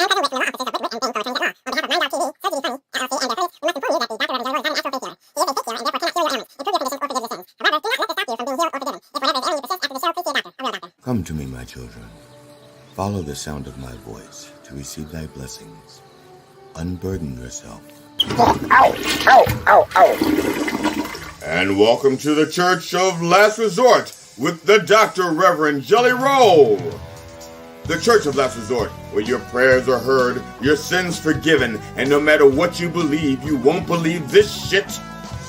Come to me, my children. Follow the sound of my voice to receive thy blessings. Unburden yourself. Ow! Ow! Ow! Ow! And welcome to the Church of Last Resort with the Dr. Reverend Jelly Roll. The Church of Last Resort, where your prayers are heard, your sins forgiven, and no matter what you believe, you won't believe this shit.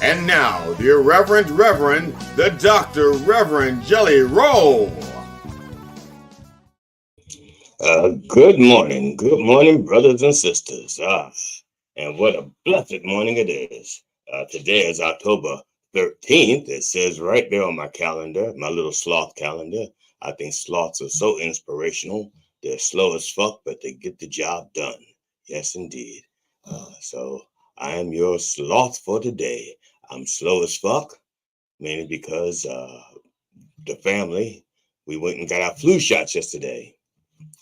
And now, the Reverend, the Dr. Reverend Jelly Roll. Good morning, brothers and sisters. And what a blessed morning it is. Today is October 13th. It says right there on my calendar, my little sloth calendar. I think sloths are so inspirational. They're slow as fuck, but they get the job done. Yes, indeed. So I am your sloth for today. I'm slow as fuck, mainly because the family, we went and got our flu shots yesterday.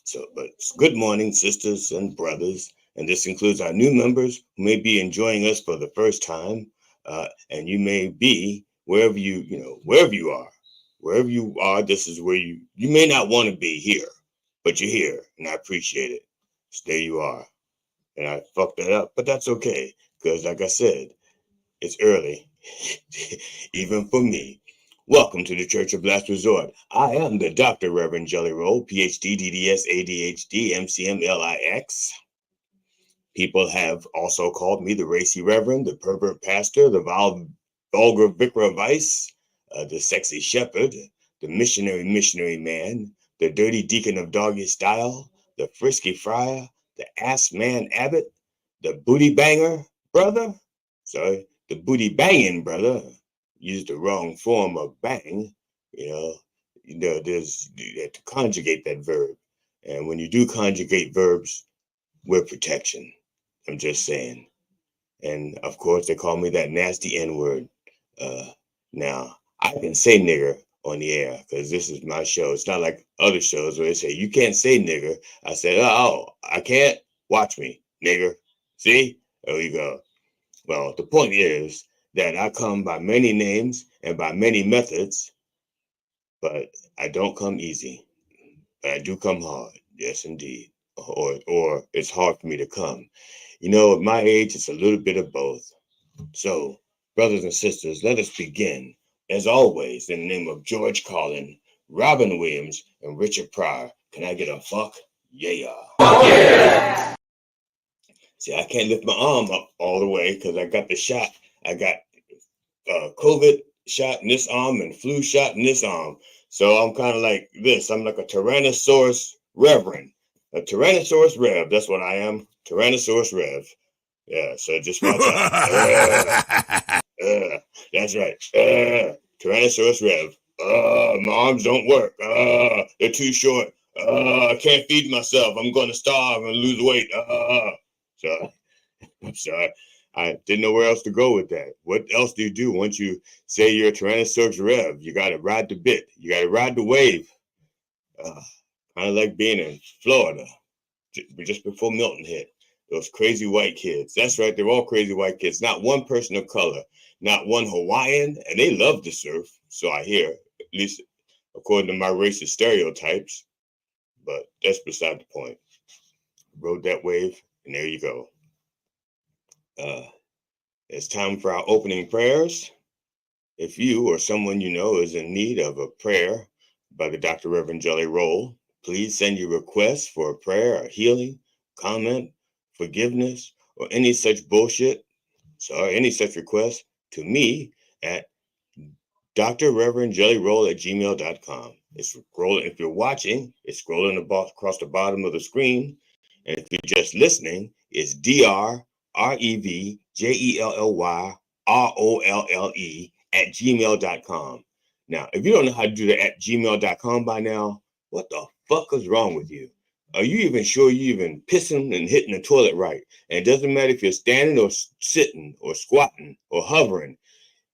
So, but good morning, sisters and brothers. And this includes our new members who may be enjoying us for the first time. And you may be wherever you are, this is where you may not want to be here, but you're here and I appreciate it. So there you are. And I fucked that up, but that's okay. Because like I said, it's early, even for me. Welcome to the Church of Last Resort. I am the Dr. Reverend Jelly Roll, PhD, DDS, ADHD, MCM, LIX. People have also called me the Racy Reverend, the Pervert Pastor, the Vulgar Vicar of Vice, the Sexy Shepherd, the Missionary Man, the Dirty Deacon of Doggy Style, the Frisky Friar, the Ass Man Abbot, the Booty Banger Brother. Sorry, the Booty Banging Brother. Used the wrong form of bang. There's you have to conjugate that verb. And when you do conjugate verbs, we're protection. I'm just saying. And of course, they call me that nasty N-word. Now, I can say nigger on the air because this is my show. It's not like other shows where they say, you can't say nigger. I said, oh, I can't? Watch me, nigger. See? There you go. Well, the point is that I come by many names and by many methods, but I don't come easy. But I do come hard. Yes, indeed. Or it's hard for me to come. At my age, it's a little bit of both. So, brothers and sisters, let us begin, as always, in the name of George Carlin, Robin Williams, and Richard Pryor. Can I get a fuck? Yeah. Fuck yeah! See, I can't lift my arm up all the way because I got the shot. I got COVID shot in this arm and flu shot in this arm. So I'm kind of like this. I'm like a Tyrannosaurus Reverend. A Tyrannosaurus Rev. That's what I am. Tyrannosaurus Rev. Yeah, so just watch out. That's right. Tyrannosaurus Rev. My arms don't work. They're too short. I can't feed myself. I'm going to starve and lose weight. So, I'm sorry. I didn't know where else to go with that. What else do you do once you say you're a Tyrannosaurus Rev? You got to ride the bit. You got to ride the wave. Kind of like being in Florida just before Milton hit. Those crazy white kids. That's right. They're all crazy white kids. Not one person of color. Not one Hawaiian. And they love to surf. So I hear, at least according to my racist stereotypes. But that's beside the point. Rode that wave, and there you go. It's time for our opening prayers. If you or someone you know is in need of a prayer by the Dr. Reverend Jelly Roll, please send your requests for a prayer or healing, comment, forgiveness, or any such bullshit, any such request to me at drreverendjellyroll@gmail.com. It's scrolling. If you're watching, it's scrolling across the bottom of the screen. And if you're just listening, it's drreverendjellyrolle@gmail.com. Now, if you don't know how to do that at gmail.com by now, what the fuck is wrong with you? Are you even sure you even pissing and hitting the toilet right? And it doesn't matter if you're standing or sitting or squatting or hovering.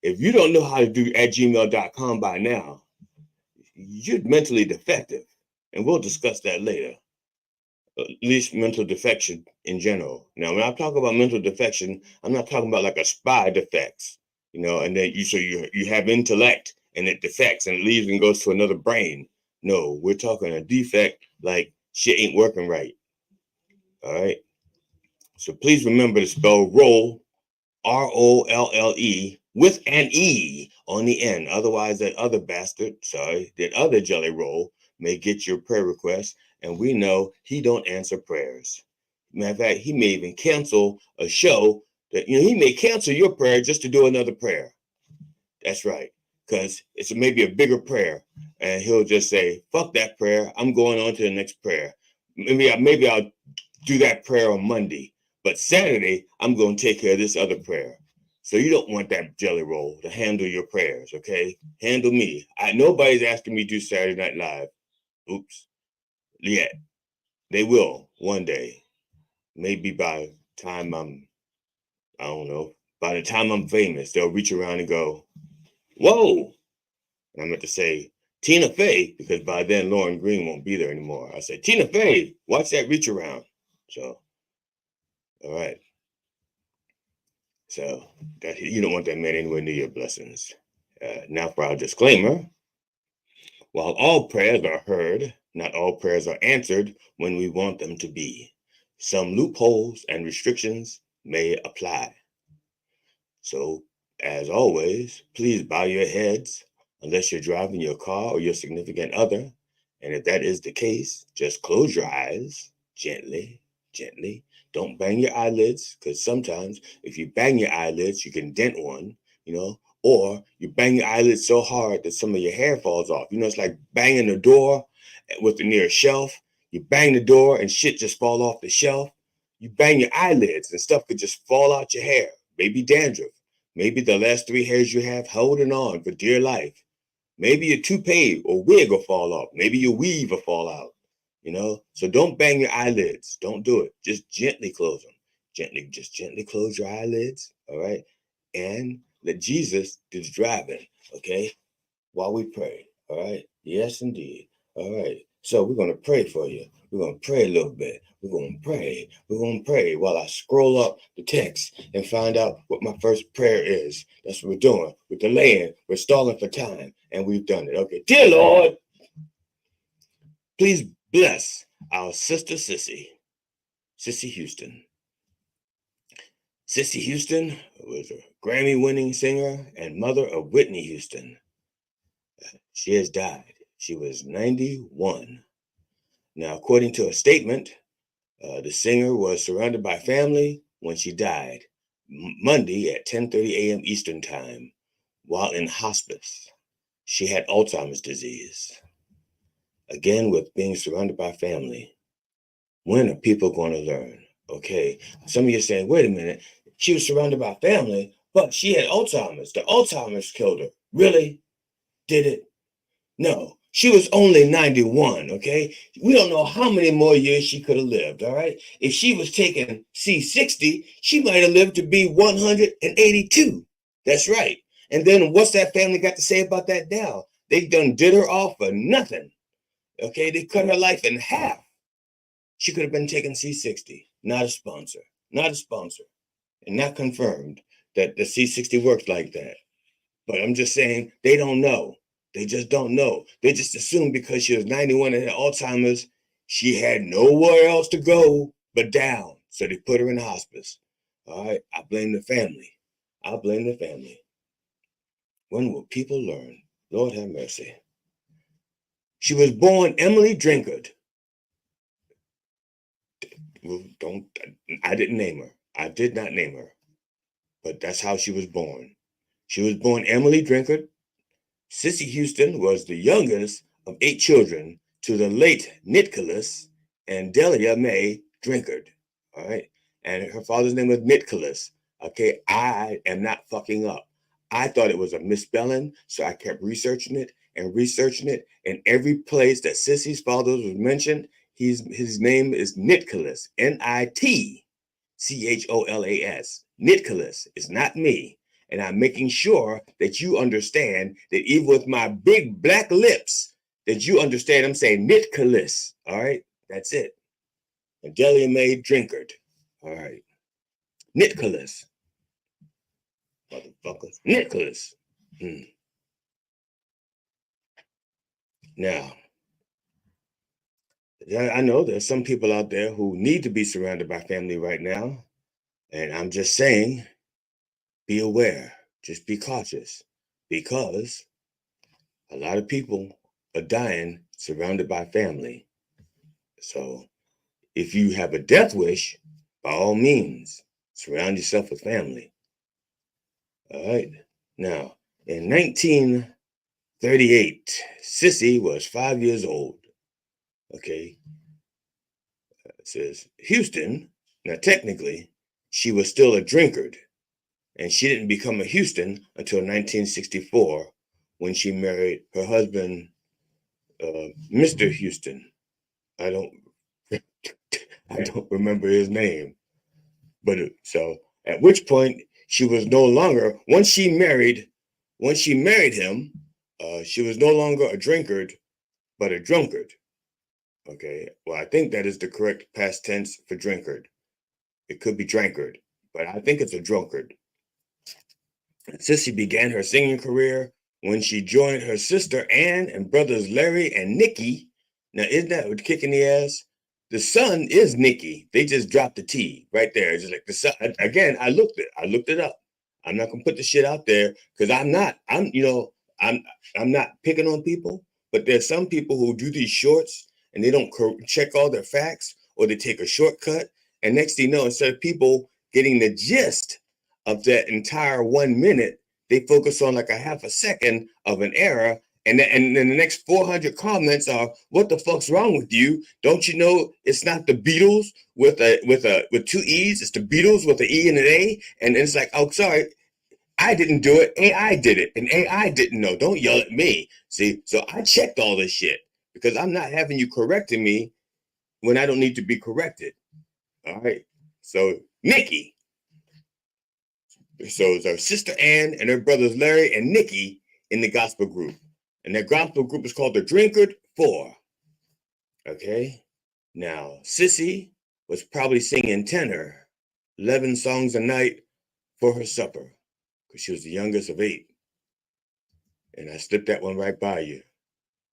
If you don't know how to do at gmail.com by now, you're mentally defective. And we'll discuss that later. at least mental defection in general. Now, when I talk about mental defection, I'm not talking about like a spy defects, and then you have intellect and it defects and it leaves and goes to another brain. No, we're talking a defect like shit ain't working right. All right. So please remember to spell roll, Rolle, with an E on the end. Otherwise, that other jelly roll may get your prayer request, and we know he don't answer prayers. Matter of fact, he may even cancel a show that, he may cancel your prayer just to do another prayer. That's right, because it's maybe a bigger prayer, and he'll just say, fuck that prayer, I'm going on to the next prayer. Maybe I'll do that prayer on Monday, but Saturday, I'm going to take care of this other prayer. So you don't want that jelly roll to handle your prayers, okay? Handle me. Nobody's asking me to do Saturday Night Live. Oops. Yet. They will one day. Maybe by the time by the time I'm famous, they'll reach around and go, whoa. And I meant to say, Tina Fey, because by then Lauren Green won't be there anymore. I said, Tina Fey, watch that reach around. So, all right. So that you don't want that man anywhere near your blessings. Now for our disclaimer. While all prayers are heard, not all prayers are answered when we want them to be. Some loopholes and restrictions may apply. So, as always, please bow your heads unless you're driving your car or your significant other. And if that is the case, just close your eyes gently, gently. Don't bang your eyelids, because sometimes if you bang your eyelids, you can dent one, or you bang your eyelids so hard that some of your hair falls off. It's like banging the door near a shelf. You bang the door and shit just fall off the shelf. You bang your eyelids and stuff could just fall out your hair. Maybe dandruff. Maybe the last 3 hairs you have holding on for dear life. Maybe your toupee or wig will fall off. Maybe your weave will fall out. So don't bang your eyelids. Don't do it. Just gently close them. Just gently close your eyelids. All right. And let Jesus do the driving. Okay. While we pray. All right. Yes, indeed. All right. So we're going to pray for you. We're going to pray a little bit. We're going to pray. We're going to pray while I scroll up the text and find out what my first prayer is. That's what we're doing. We're delaying. We're stalling for time. And we've done it. Okay. Dear Lord, please bless our sister Sissy Houston. Sissy Houston was a Grammy-winning singer and mother of Whitney Houston. She has died. She was 91. Now, according to a statement, the singer was surrounded by family when she died Monday at 10:30 a.m. Eastern Time while in hospice. She had Alzheimer's disease. Again, with being surrounded by family, when are people going to learn? Okay, some of you are saying, wait a minute, she was surrounded by family, but she had Alzheimer's. The Alzheimer's killed her. Really? Did it? No, she was only 91, okay? We don't know how many more years she could have lived, all right? If she was taking C60, she might have lived to be 182. That's right. And then what's that family got to say about that now? They done did her off for nothing, okay? They cut her life in half. She could have been taking C60, not a sponsor, and not confirmed that the C60 works like that. But I'm just saying, they don't know. They just don't know. They just assume because she was 91 and had Alzheimer's, she had nowhere else to go but down. So they put her in hospice. All right, I blame the family. When will people learn? Lord have mercy. She was born Emily Drinkard. I didn't name her. I did not name her. But that's how she was born. She was born Emily Drinkard. Sissy Houston was the youngest of 8 children to the late Nicholas and Delia Mae Drinkard. All right. And her father's name was Nicholas. Okay. I am not fucking up. I thought it was a misspelling. So I kept researching it. And every place that Sissy's father was mentioned, his name is Nicholas. Nitcholas. Nicholas. It's not me. And I'm making sure that you understand that even with my big black lips, that you understand I'm saying Nicholas. All right? That's it. a deli made drinkard. All right. Nicholas. Motherfuckers. Nicholas. Now, I know there's some people out there who need to be surrounded by family right now. And I'm just saying, be aware. Just be cautious. Because a lot of people are dying surrounded by family. So if you have a death wish, by all means, surround yourself with family. All right. Now, in 1938, Sissy was 5 years old. Okay. It says Houston. Now, technically, she was still a drinkard, and she didn't become a Houston until 1964 when she married her husband, Mr. Houston. I don't remember his name, but so at which point she was no longer, once she married him, she was no longer a drinkard, but a drunkard. Okay, well, I think that is the correct past tense for drinkard. It could be drankard, but I think it's a drunkard. Sissy began her singing career when she joined her sister Ann and brothers Larry and Nicky. Now, isn't that what kicking the ass? The son is Nicky. They just dropped the T right there. Just like the son. Again, I looked it up. I'm not gonna put the shit out there because I'm not picking on people, but there's some people who do these shorts and they don't check all their facts, or they take a shortcut. And next thing you know, instead of people getting the gist of that entire 1 minute, they focus on like a half a second of an error. And then the next 400 comments are, "What the fuck's wrong with you? Don't you know it's not the Beatles with two E's? It's the Beatles with an E and an A." And it's like, "Oh, sorry, I didn't do it. AI did it, and AI didn't know. Don't yell at me." See, so I checked all this shit because I'm not having you correcting me when I don't need to be corrected. All right. So Nikki. So it's her sister Ann and her brothers Larry and Nicky in the gospel group. And that gospel group is called the Drinkard Four. Okay? Now, Sissy was probably singing tenor, 11 songs a night for her supper, because she was the youngest of 8. And I slipped that one right by you.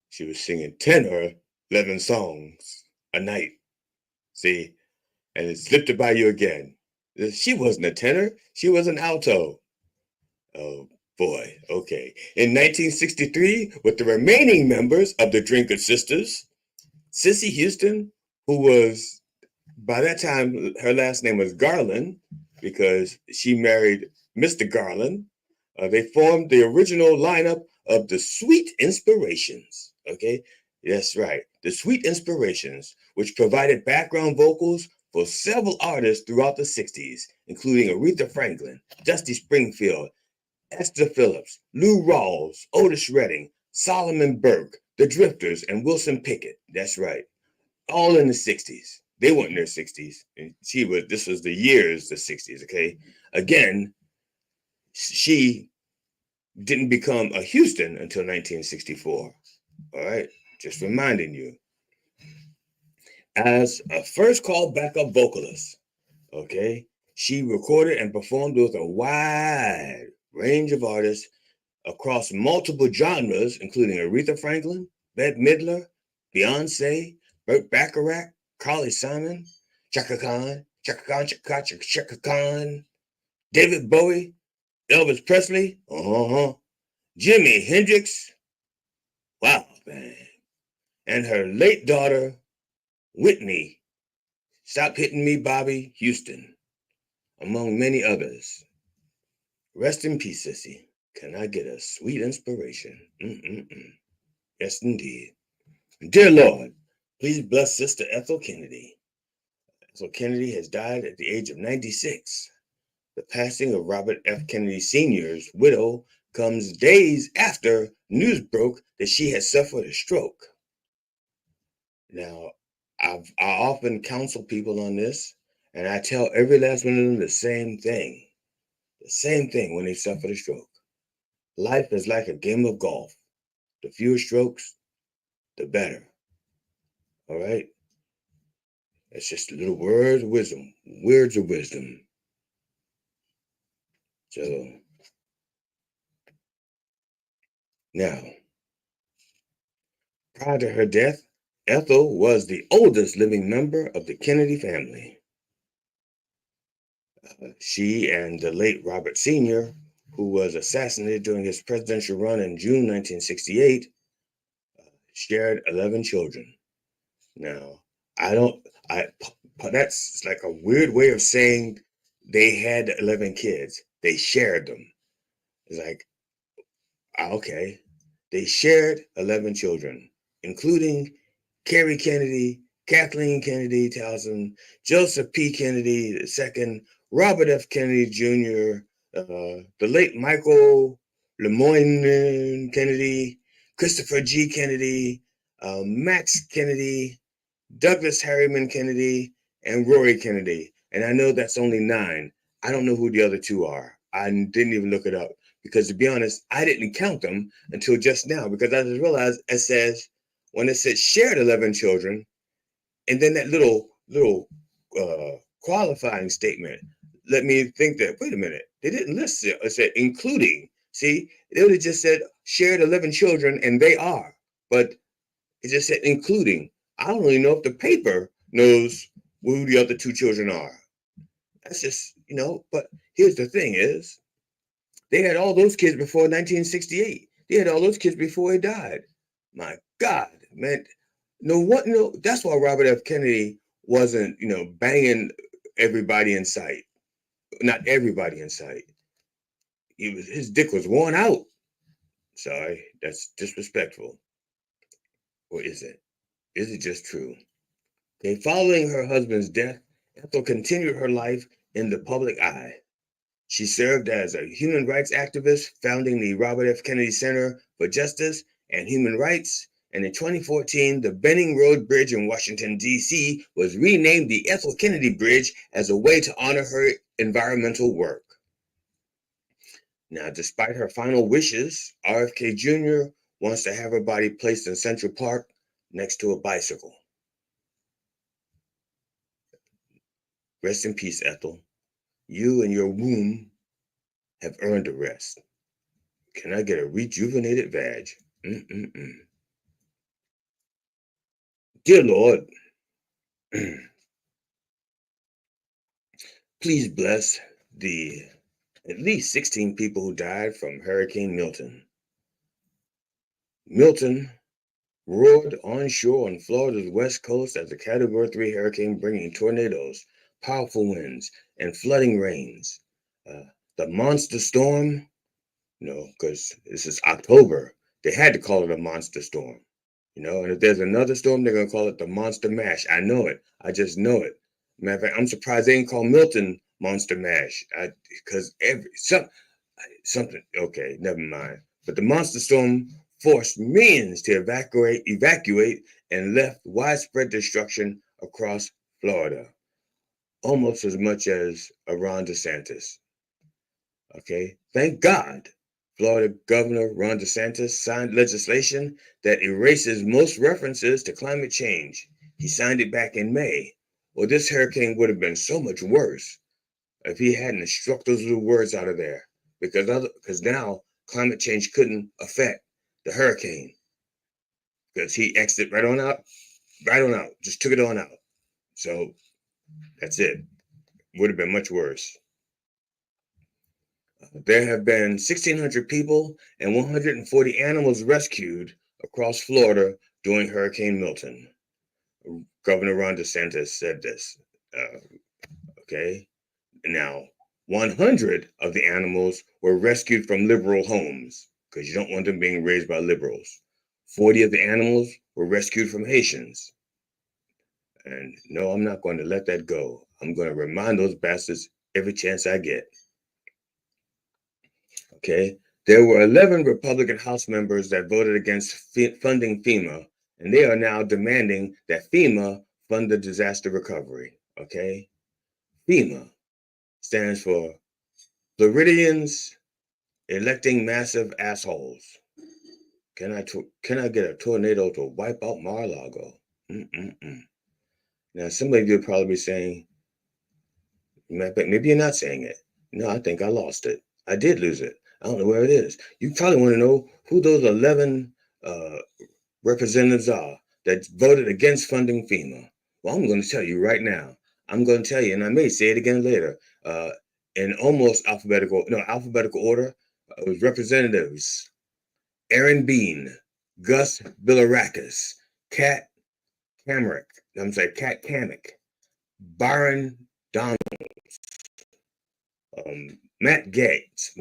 She was singing tenor, 11 songs a night. See? And it slipped it by you again. She wasn't a tenor. She was an alto. Oh, boy. Okay. In 1963, with the remaining members of the Drinkard Sisters, Cissy Houston, who was, by that time, her last name was Garland because she married Mr. Garland. They formed the original lineup of the Sweet Inspirations. Okay. That's right. The Sweet Inspirations, which provided background vocals for several artists throughout the 60s, including Aretha Franklin, Dusty Springfield, Esther Phillips, Lou Rawls, Otis Redding, Solomon Burke, The Drifters, and Wilson Pickett. That's right. All in the 60s. They weren't in their 60s. And this was the years, the 60s, okay? Again, she didn't become a Houston until 1964. All right? Just reminding you. As a first call backup vocalist, okay, she recorded and performed with a wide range of artists across multiple genres, including Aretha Franklin, Bette Midler, Beyonce, Burt Bacharach, Carly Simon, Chaka Khan, David Bowie, Elvis Presley, Jimi Hendrix, wow, man, and her late daughter, Whitney, Stop Hitting Me, Bobby Houston, among many others. Rest in peace, Sissy. Can I get a sweet inspiration? Yes, indeed. Dear Lord, please bless Sister Ethel Kennedy. Ethel Kennedy has died at the age of 96. The passing of Robert F. Kennedy Sr.'s widow comes days after news broke that she had suffered a stroke. Now, I often counsel people on this, and I tell every last one of them the same thing. The same thing when they suffer a stroke. Life is like a game of golf. The fewer strokes, the better. All right? It's just little words of wisdom, words of wisdom. So now, prior to her death, Ethel was the oldest living member of the Kennedy family. She and the late Robert Sr., who was assassinated during his presidential run in June 1968, shared 11 children. Now, that's like a weird way of saying they had 11 kids. They shared them. It's like, okay. They shared 11 children, including Carrie Kennedy, Kathleen Kennedy Towson, Joseph P. Kennedy II, Robert F. Kennedy Jr., the late Michael Lemoyne Kennedy, Christopher G. Kennedy, Max Kennedy, Douglas Harriman Kennedy, and Rory Kennedy. And I know that's only 9. I don't know who the other 2 are. I didn't even look it up because, to be honest, I didn't count them until just now because I just realized it says, when it says shared 11 children, and then that little qualifying statement let me think that, wait a minute, they didn't list it. It said including. See, they would have just said shared 11 children, and they are. But it just said including. I don't really know if the paper knows who the other 2 children are. That's just, but here's the thing is, they had all those kids before 1968. They had all those kids before he died. My God, man. That's why Robert F. Kennedy wasn't, banging everybody in sight. Not everybody in sight. His dick was worn out. Sorry, that's disrespectful. Or is it? Is it just true? Okay, following her husband's death, Ethel continued her life in the public eye. She served as a human rights activist, founding the Robert F. Kennedy Center for Justice and Human Rights. And in 2014, the Benning Road Bridge in Washington, D.C. was renamed the Ethel Kennedy Bridge as a way to honor her environmental work. Now, despite her final wishes, RFK Jr. wants to have her body placed in Central Park next to a bicycle. Rest in peace, Ethel. You and your womb have earned a rest. Can I get a rejuvenated vag? Dear Lord, please bless the at least 16 people who died from Hurricane Milton. Milton roared onshore on Florida's west coast as a Category 3 hurricane, bringing tornadoes, powerful winds, and flooding rains. The monster storm, because this is October, they had to call it a monster storm. And if there's another storm, they're going to call it the Monster Mash. I know it. I just know it. Matter of fact, I'm surprised they didn't call Milton Monster Mash. Because something, okay, never mind. But the monster storm forced millions to evacuate and left widespread destruction across Florida. Almost as much as Ron DeSantis. Okay, thank God Florida Governor Ron DeSantis signed legislation that erases most references to climate change. He signed it back in May. Well, this hurricane would have been so much worse if he hadn't struck those little words out of there. Because now climate change couldn't affect the hurricane. Because he exited right on out, just took it on out. So that's it. Would have been much worse. There have been 1,600 people and 140 animals rescued across Florida during Hurricane Milton. Governor Ron DeSantis said this. Okay. Now, 100 of the animals were rescued from liberal homes because you don't want them being raised by liberals. 40 of the animals were rescued from Haitians. And no, I'm not going to let that go. I'm going to remind those bastards every chance I get. Okay, there were 11 Republican House members that voted against funding FEMA, and they are now demanding that FEMA fund the disaster recovery. Okay, FEMA stands for Floridians Electing Massive Assholes. Can I get a tornado to wipe out Mar-a-Lago? Now, somebody will probably be saying, maybe you're not saying it. No, I think I lost it. I did lose it. I don't know where it is. You probably want to know who those 11 uh, representatives are that voted against funding FEMA. Well, I'm going to tell you right now. I'm going to tell you, and I may say it again later, in almost alphabetical order, representatives Aaron Bean, Gus Bilirakis, Kat Kamick, Byron Donald, Matt Gates,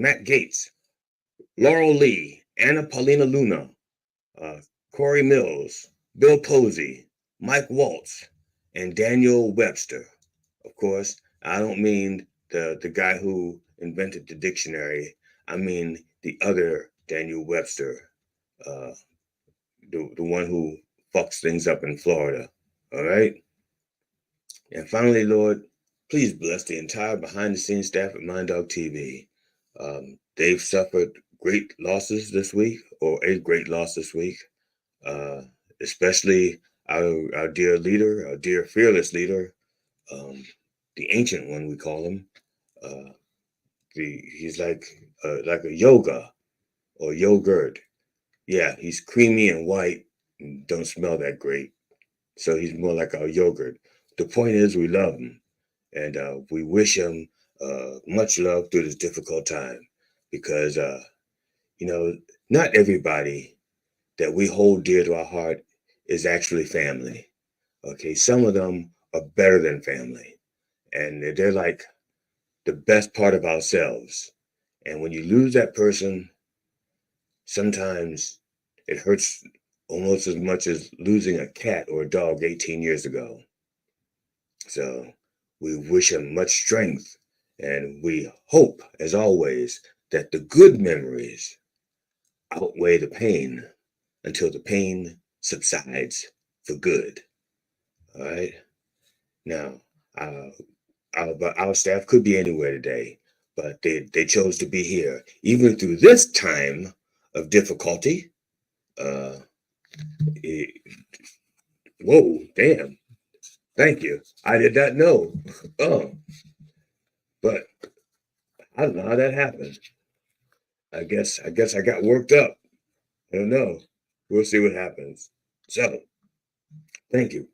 Laurel Lee, Anna Paulina Luna, Corey Mills, Bill Posey, Mike Waltz, and Daniel Webster. Of course, I don't mean the guy who invented the dictionary. I mean the other Daniel Webster, the one who fucks things up in Florida. All right? And finally, Lord, please bless the entire behind-the-scenes staff at Mind Dog TV. They've suffered great losses this week, or a great loss this week, especially our dear leader, our dear fearless leader, the ancient one we call him. He's like a yoga or yogurt. Yeah, he's creamy and white and don't smell that great. So he's more like our yogurt. The point is, we love him, and we wish him much love through this difficult time, because not everybody that we hold dear to our heart is actually family. Okay, some of them are better than family, and they're like the best part of ourselves. And when you lose that person, sometimes it hurts almost as much as losing a cat or a dog 18 years ago. So we wish him much strength, and we hope, as always, that the good memories outweigh the pain until the pain subsides for good. All right. Now, our staff could be anywhere today, but they chose to be here, even through this time of difficulty. Whoa, damn. Thank you. I did not know. But I don't know how that happened. I guess I got worked up. I don't know. We'll see what happens. So, thank you,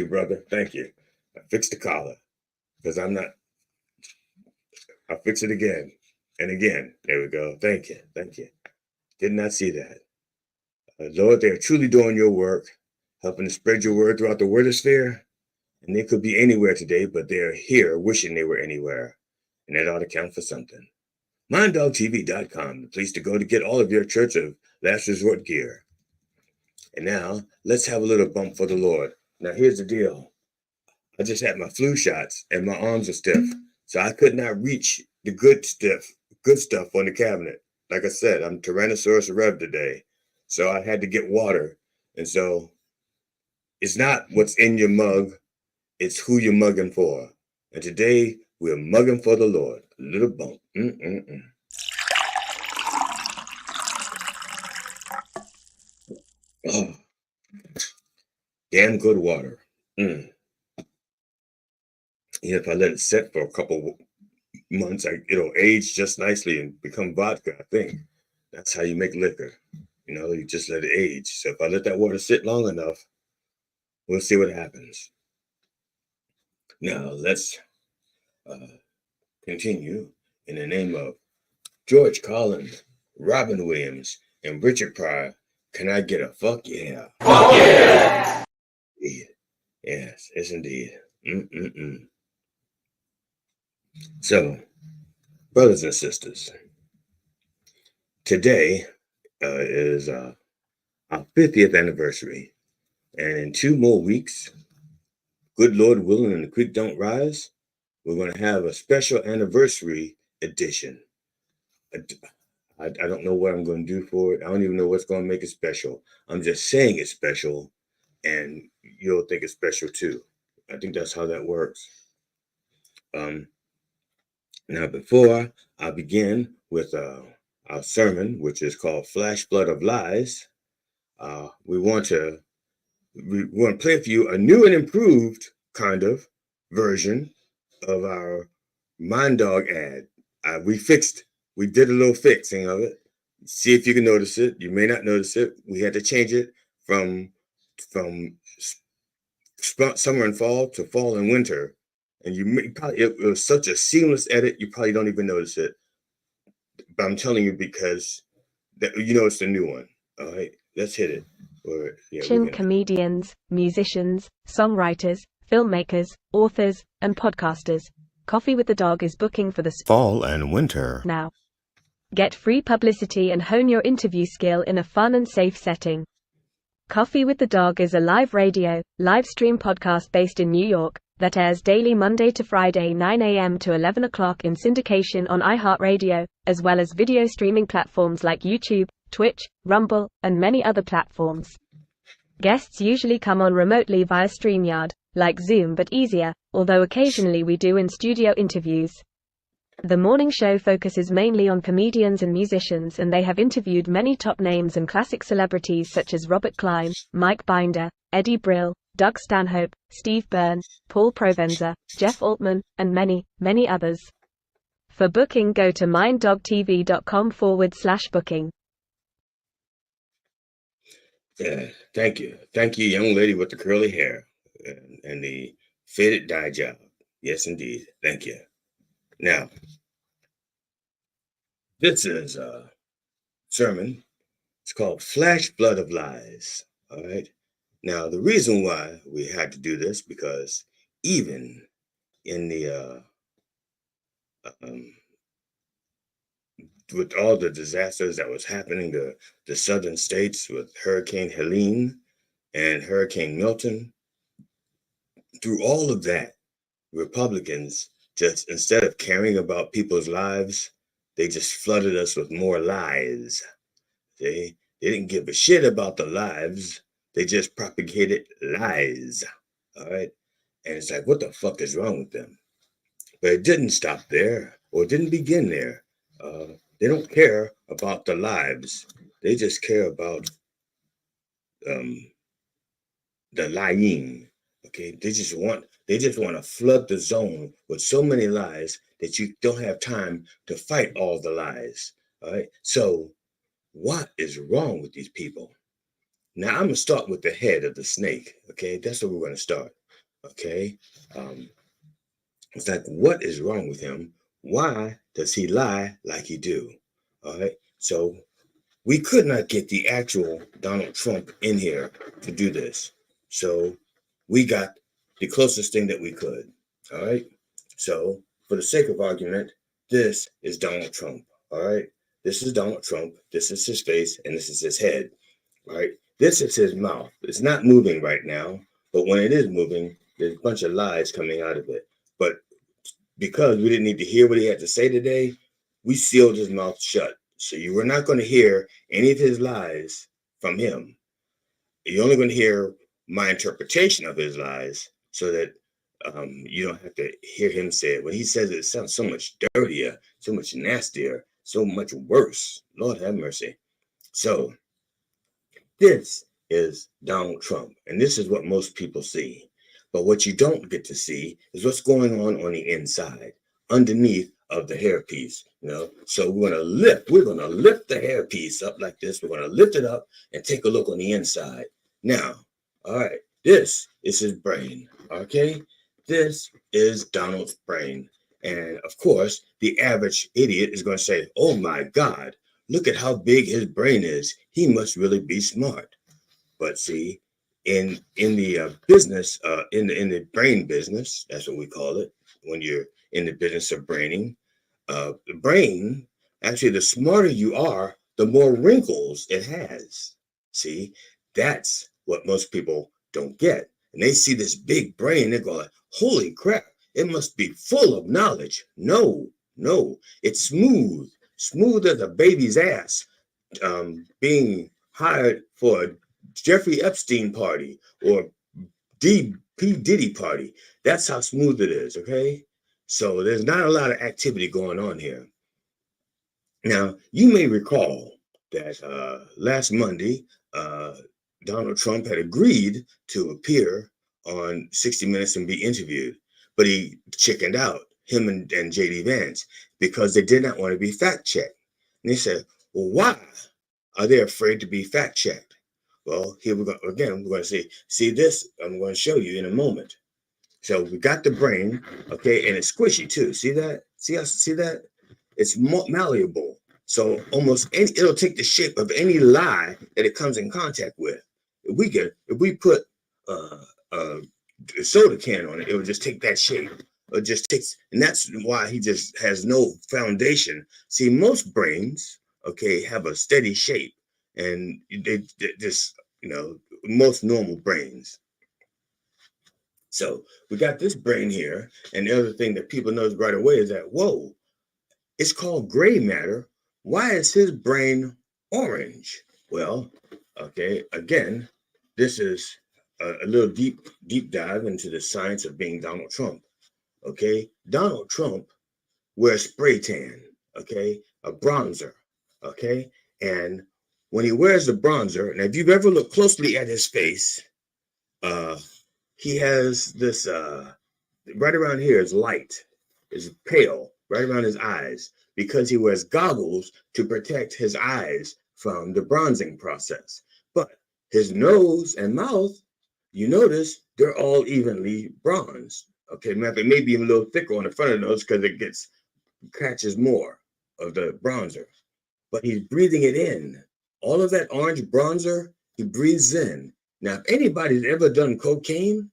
brother. Thank you. I fixed the collar because I'll fix it again and again. There we go. Thank you. Did not see that. Lord, they are truly doing your work, helping to spread your word throughout the wordosphere. And they could be anywhere today, but they're here wishing they were anywhere. And that ought to count for something. MindDogTV.com, the place to go to get all of your Church of Last Resort gear. And now, let's have a little bump for the Lord. Now, here's the deal. I just had my flu shots, and my arms are stiff. So I could not reach the good stuff on the cabinet. Like I said, I'm Tyrannosaurus Rev today. So I had to get water. And so it's not what's in your mug, it's who you're mugging for. And today we're mugging for the Lord. A little bump. Oh, damn good water. If I let it sit for a couple months, it'll age just nicely and become vodka, I think. That's how you make liquor. You just let it age. So if I let that water sit long enough, we'll see what happens. Now, let's continue in the name of George Collins, Robin Williams, and Richard Pryor. Can I get a fuck yeah? Fuck yeah! Yes, indeed. So, brothers and sisters, today is our 50th anniversary. And in 2 more weeks, good Lord willing and the creek don't rise, we're going to have a special anniversary edition. I don't know what I'm going to do for it. I don't even know what's going to make it special. I'm just saying it's special, and you'll think it's special too. I think that's how that works. Now, before I begin with our sermon, which is called Flash Flood of Lies, we want to play for you a new and improved kind of version of our Mind Dog ad. We did a little fixing of it. See if you can notice it. You may not notice it. We had to change it from summer and fall to fall and winter. And it was such a seamless edit, you probably don't even notice it. But I'm telling you because it's the new one. All right, let's hit it. Comedians, musicians, songwriters, filmmakers, authors, and podcasters. Coffee with the Dog is booking for the fall and winter now. Get free publicity and hone your interview skill in a fun and safe setting. Coffee with the Dog is a live radio, live stream podcast based in New York that airs daily Monday to Friday 9 a.m. to 11 o'clock in syndication on iHeartRadio, as well as video streaming platforms like YouTube, Twitch, Rumble, and many other platforms. Guests usually come on remotely via StreamYard, like Zoom but easier, although occasionally we do in-studio interviews. The morning show focuses mainly on comedians and musicians, and they have interviewed many top names and classic celebrities such as Robert Klein, Mike Binder, Eddie Brill, Doug Stanhope, Steve Byrne, Paul Provenza, Jeff Altman, and many, many others. For booking, go to minddogtv.com/booking. Yeah, thank you, young lady with the curly hair and the faded dye job. Yes, indeed. Thank you. Now, this is a sermon. It's called Flash Flood of Lies. All right. Now, the reason why we had to do this, because even in the with all the disasters that was happening to the southern states with Hurricane Helene and Hurricane Milton, through all of that, Republicans just, instead of caring about people's lives, they just flooded us with more lies. They didn't give a shit about the lives. They just propagated lies. All right. And it's like, what the fuck is wrong with them? But it didn't stop there, or it didn't begin there. They don't care about the lives. They just care about the lying. Okay, they just want to flood the zone with so many lies that you don't have time to fight all the lies. All right. So what is wrong with these people? Now I'm gonna start with the head of the snake. Okay, that's where we're gonna start. Okay. It's like, what is wrong with him? Why does he lie like he do? All right. So we could not get the actual Donald Trump in here to do this. So we got the closest thing that we could. All right. So for the sake of argument, this is Donald Trump. All right. This is Donald Trump. This is his face and this is his head. All right. This is his mouth. It's not moving right now, but when it is moving, there's a bunch of lies coming out of it. But because we didn't need to hear what he had to say today, we sealed his mouth shut. So you were not going to hear any of his lies from him. You're only going to hear my interpretation of his lies, so that you don't have to hear him say it. When he says it, it sounds so much dirtier, so much nastier, so much worse. Lord have mercy. So this is Donald Trump, and this is what most people see. But what you don't get to see is what's going on the inside, underneath of the hairpiece. So we're gonna lift the hairpiece up like this. We're gonna lift it up and take a look on the inside. Now, all right, this is his brain. Okay, this is Donald's brain, and of course, the average idiot is gonna say, "Oh my God, look at how big his brain is. He must really be smart." But see, in the business, in the brain business, that's what we call it. When you're in the business of braining, the brain, actually, the smarter you are, the more wrinkles it has. See, that's what most people don't get. And they see this big brain, they're going, "Holy crap, it must be full of knowledge." No, it's smooth as a baby's ass, being hired for a Jeffrey Epstein party or P. Diddy party. That's how smooth it is, okay? So there's not a lot of activity going on here. Now, you may recall that last Monday, Donald Trump had agreed to appear on 60 Minutes and be interviewed, but he chickened out, him and JD Vance, because they did not want to be fact checked. And he said, well, why are they afraid to be fact checked? Well, here we go again. We're going to see this. I'm going to show you in a moment. So we got the brain, okay, and it's squishy too. See that? See that? It's malleable. So it'll take the shape of any lie that it comes in contact with. If we put a soda can on it, it would just take that shape. It just takes, and that's why he just has no foundation. See, most brains, okay, have a steady shape, and they just, most normal brains. So we got this brain here, and the other thing that people notice right away is that, whoa, it's called gray matter. Why is his brain orange? Well, okay, again, this is a little deep dive into the science of being Donald Trump. Okay, Donald Trump wears spray tan, okay, a bronzer, okay, and when he wears the bronzer, and if you've ever looked closely at his face, he has this right around here is light, is pale, right around his eyes, because he wears goggles to protect his eyes from the bronzing process. But his nose and mouth, you notice they're all evenly bronzed. Okay, maybe even a little thicker on the front of the nose because it catches more of the bronzer. But he's breathing it in. All of that orange bronzer, he breathes in. Now, if anybody's ever done cocaine,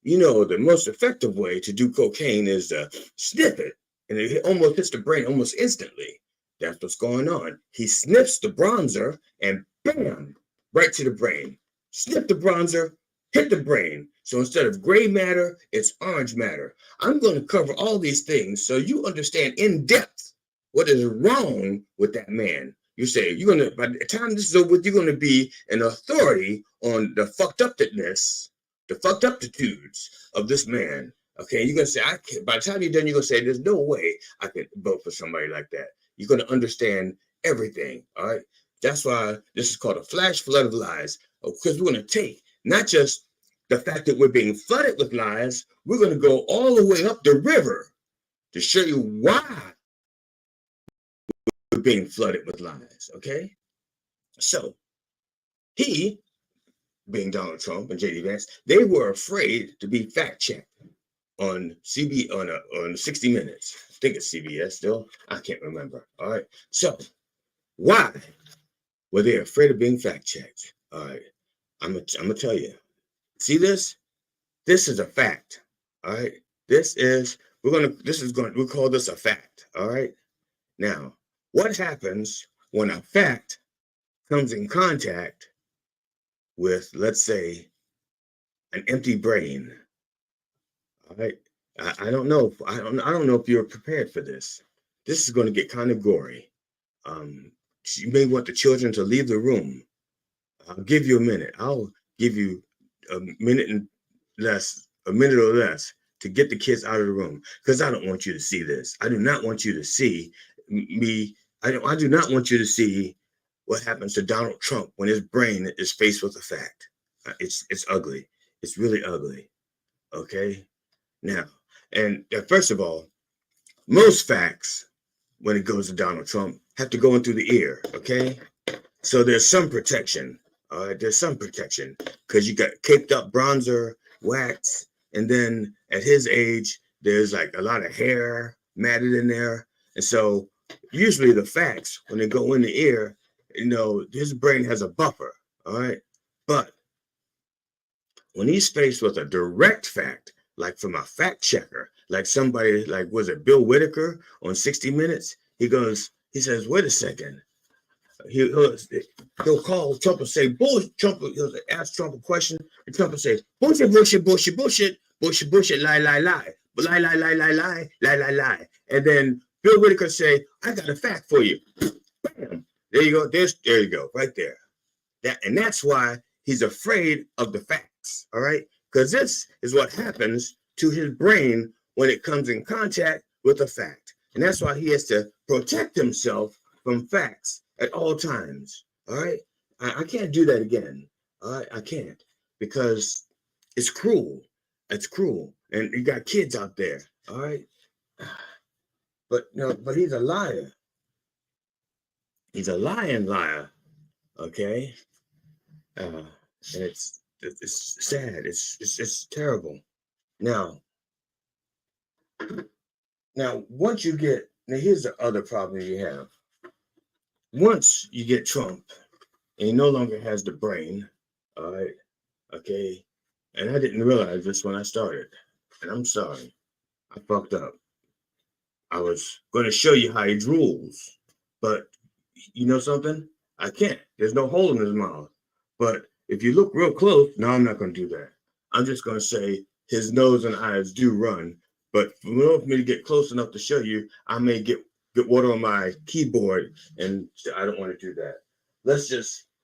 you know the most effective way to do cocaine is to sniff it, and it almost hits the brain almost instantly. That's what's going on. He sniffs the bronzer, and bam, right to the brain. Sniff the bronzer, hit the brain. So instead of gray matter, it's orange matter. I'm going to cover all these things so you understand in depth what is wrong with that man. You say, by the time this is over with, you're going to be an authority on the fucked upness, the fucked uptitudes of this man. Okay, you're going to say, by the time you're done, you're going to say, there's no way I could vote for somebody like that. You're going to understand everything, all right? That's why this is called a flash flood of lies, because we're going to take not just the fact that we're being flooded with lies, we're going to go all the way up the river to show you why we're being flooded with lies, okay? So, he, being Donald Trump and JD Vance, they were afraid to be fact-checked on 60 Minutes. I think it's CBS still. I can't remember, all right? So, why were they afraid of being fact-checked? All right, I'm gonna tell you. See this? This is a fact. All right. We'll call this a fact. All right. Now, what happens when a fact comes in contact with, let's say, an empty brain? All right. I don't know. I don't know if you're prepared for this. This is going to get kind of gory. You may want the children to leave the room. I'll give you a minute. I'll give you a minute or less to get the kids out of the room, because I don't want you to see this. I do not want you to see me. I do not want you to see what happens to Donald Trump when his brain is faced with a fact. It's ugly. It's really ugly. Okay. Now, and first of all, most facts, when it goes to Donald Trump, have to go in through the ear. Okay. So there's some protection. All right, there's some protection because you got caked up bronzer, wax, and then at his age, there's like a lot of hair matted in there. And so usually the facts, when they go in the ear, his brain has a buffer. All right. But when he's faced with a direct fact, like from a fact checker, like somebody like, was it Bill Whitaker on 60 Minutes? He says, wait a second. He'll call Trump and say, bullshit. He'll ask Trump a question, and Trump will say, bullshit, lie. But lie. And then Bill Whitaker say, I got a fact for you. Bam. There you go. There you go. Right there. That's why he's afraid of the facts. All right. Because this is what happens to his brain when it comes in contact with a fact. And that's why he has to protect himself from facts at all times. All right. I can't do that again. All right. I can't, because It's cruel. It's cruel. And you got kids out there, all right? But he's a liar. He's a lying liar, okay? And it's sad. It's terrible. Now, once you get, now here's the other problem you have. Once you get Trump, and he no longer has the brain, all right, okay? And I didn't realize this when I started, and I'm sorry. I fucked up. I was going to show you how he drools, but you know something? I can't. There's no hole in his mouth. But if you look real close, no, I'm not going to do that. I'm just going to say his nose and eyes do run. But for me to get close enough to show you, I may get water on my keyboard, and I don't want to do that.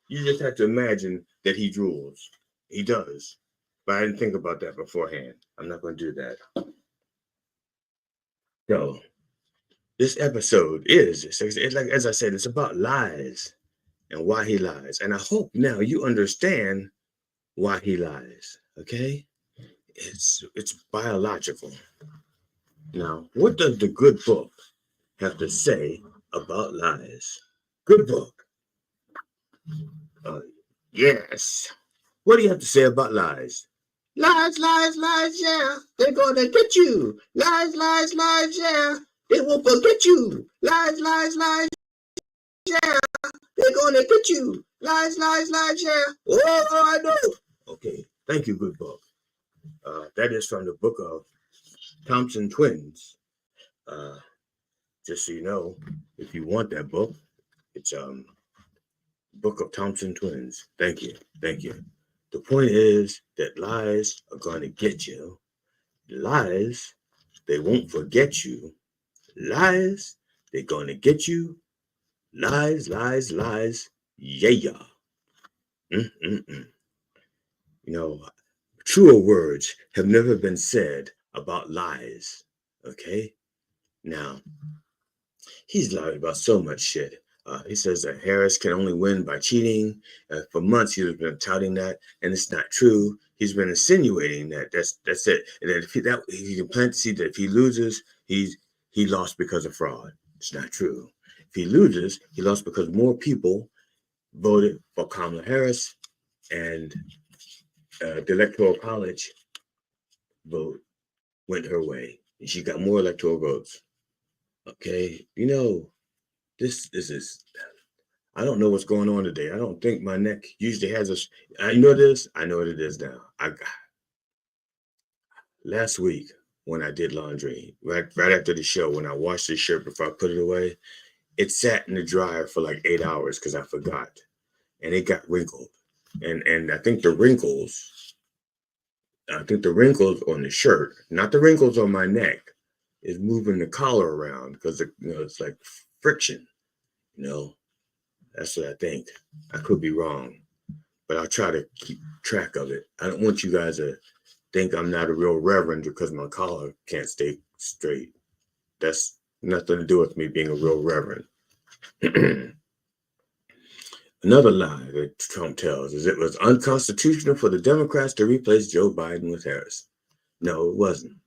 You just have to imagine that he drools. He does. But I didn't think about that beforehand. I'm not going to do that. So, this episode it's like, as I said, it's about lies and why he lies. And I hope now you understand why he lies, okay? It's biological. Now, what does the good book have to say about lies? Good book. Yes. What do you have to say about lies? Lies, lies, lies, yeah. They're gonna get you. Lies, lies, lies, yeah. They won't forget you. Lies, lies, lies, yeah. They're gonna get you. Lies, lies, lies, yeah. Oh, I know. Okay, thank you, good book. That is from the book of Thompson Twins. Just so you know, if you want that book, it's Book of Thompson Twins. Thank you. The point is that lies are gonna get you. Lies, they won't forget you. Lies, they're gonna get you. Lies, lies, lies. Yeah. You know, truer words have never been said about lies. Okay? Now, he's lied about so much shit. He says that Harris can only win by cheating. For months, he's been touting that, and it's not true. He's been insinuating that that's it. And that he can plant the seed that if he loses, he lost because of fraud. It's not true. If he loses, he lost because more people voted for Kamala Harris, and the Electoral College vote went her way, and she got more electoral votes. Okay, this is. I don't know what's going on today. I don't think my neck usually has a. You know this? I know what it is now. Last week when I did laundry, right after the show, when I washed the shirt before I put it away, it sat in the dryer for like 8 hours because I forgot, and it got wrinkled. And I think the wrinkles on the shirt, not the wrinkles on my neck, is moving the collar around because it's like friction. That's what I think. I could be wrong, but I'll try to keep track of it. I don't want you guys to think I'm not a real reverend because my collar can't stay straight. That's nothing to do with me being a real reverend. Another lie that Trump tells is it was unconstitutional for the Democrats to replace Joe Biden with Harris. No, it wasn't.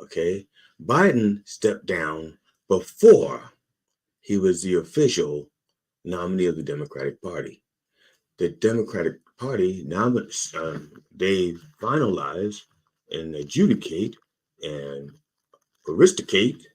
Okay? Biden stepped down before he was the official nominee of the Democratic Party. The Democratic Party now they finalize and adjudicate and aristicate,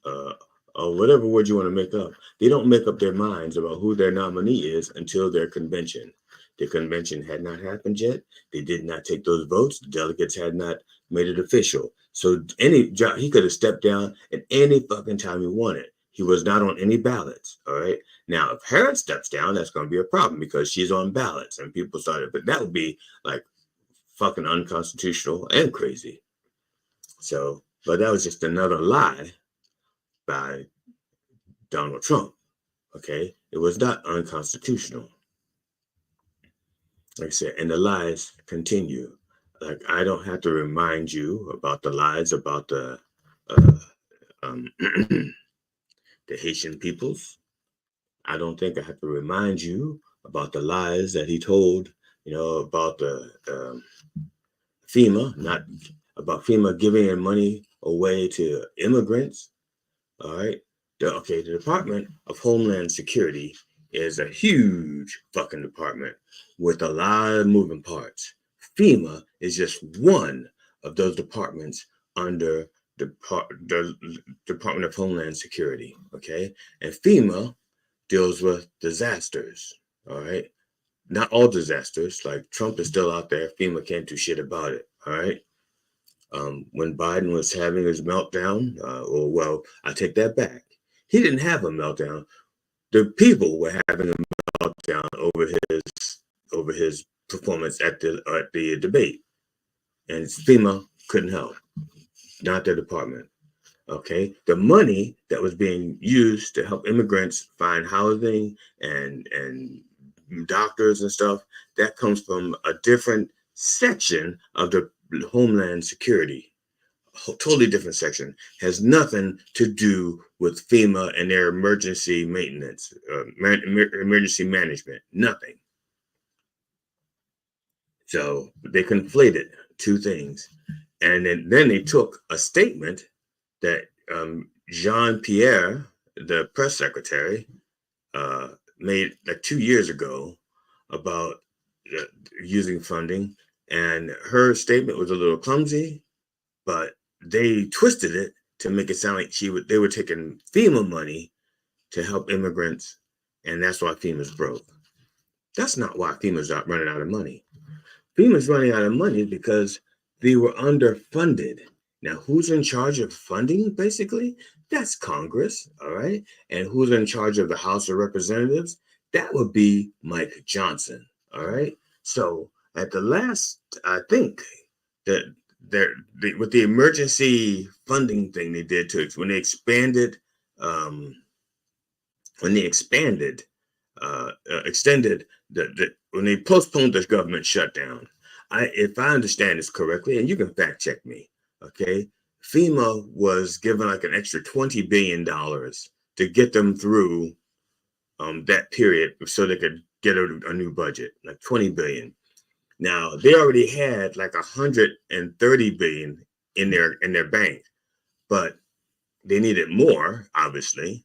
or whatever word you want to make up. They don't make up their minds about who their nominee is until their convention. The convention had not happened yet. They did not take those votes. The delegates had not made it official. So he could have stepped down at any fucking time he wanted. He was not on any ballots. All right. Now, if Harris steps down, that's going to be a problem because she's on ballots and people started. But that would be like fucking unconstitutional and crazy. So, but that was just another lie by Donald Trump. Okay. It was not unconstitutional. Like I said, and the lies continue. Like, I don't have to remind you about the lies about the the Haitian peoples. I don't think I have to remind you about the lies that he told, about the FEMA, not about FEMA giving their money away to immigrants. All right. The Department of Homeland Security is a huge fucking department with a lot of moving parts. FEMA is just one of those departments under the Department of Homeland Security. Okay. And FEMA deals with disasters. All right. Not all disasters. Like Trump is still out there. FEMA can't do shit about it. All right. When Biden was having his meltdown, I take that back. He didn't have a meltdown. The people were having a meltdown over his performance at the debate, and FEMA couldn't help, not the department. Okay, the money that was being used to help immigrants find housing and doctors and stuff, that comes from a different section of the Homeland Security. Totally different section. Has nothing to do with FEMA and their emergency maintenance, emergency management. Nothing. So they conflated two things, and then they took a statement that Jean-Pierre, the press secretary, made like 2 years ago about using funding, and her statement was a little clumsy, but they twisted it to make it sound like they were taking FEMA money to help immigrants, and that's why FEMA's broke. That's not why FEMA's not running out of money. FEMA's running out of money because they were underfunded. Now, who's in charge of funding, basically? That's Congress, all right? And who's in charge of the House of Representatives? That would be Mike Johnson, all right? So at the last, I think that with the emergency funding thing they did when they extended when they postponed the government shutdown. If I understand this correctly, and you can fact check me, okay? FEMA was given like an extra $20 billion to get them through that period so they could get a new budget, like $20 billion. Now they already had like $130 billion in their bank, but they needed more, obviously.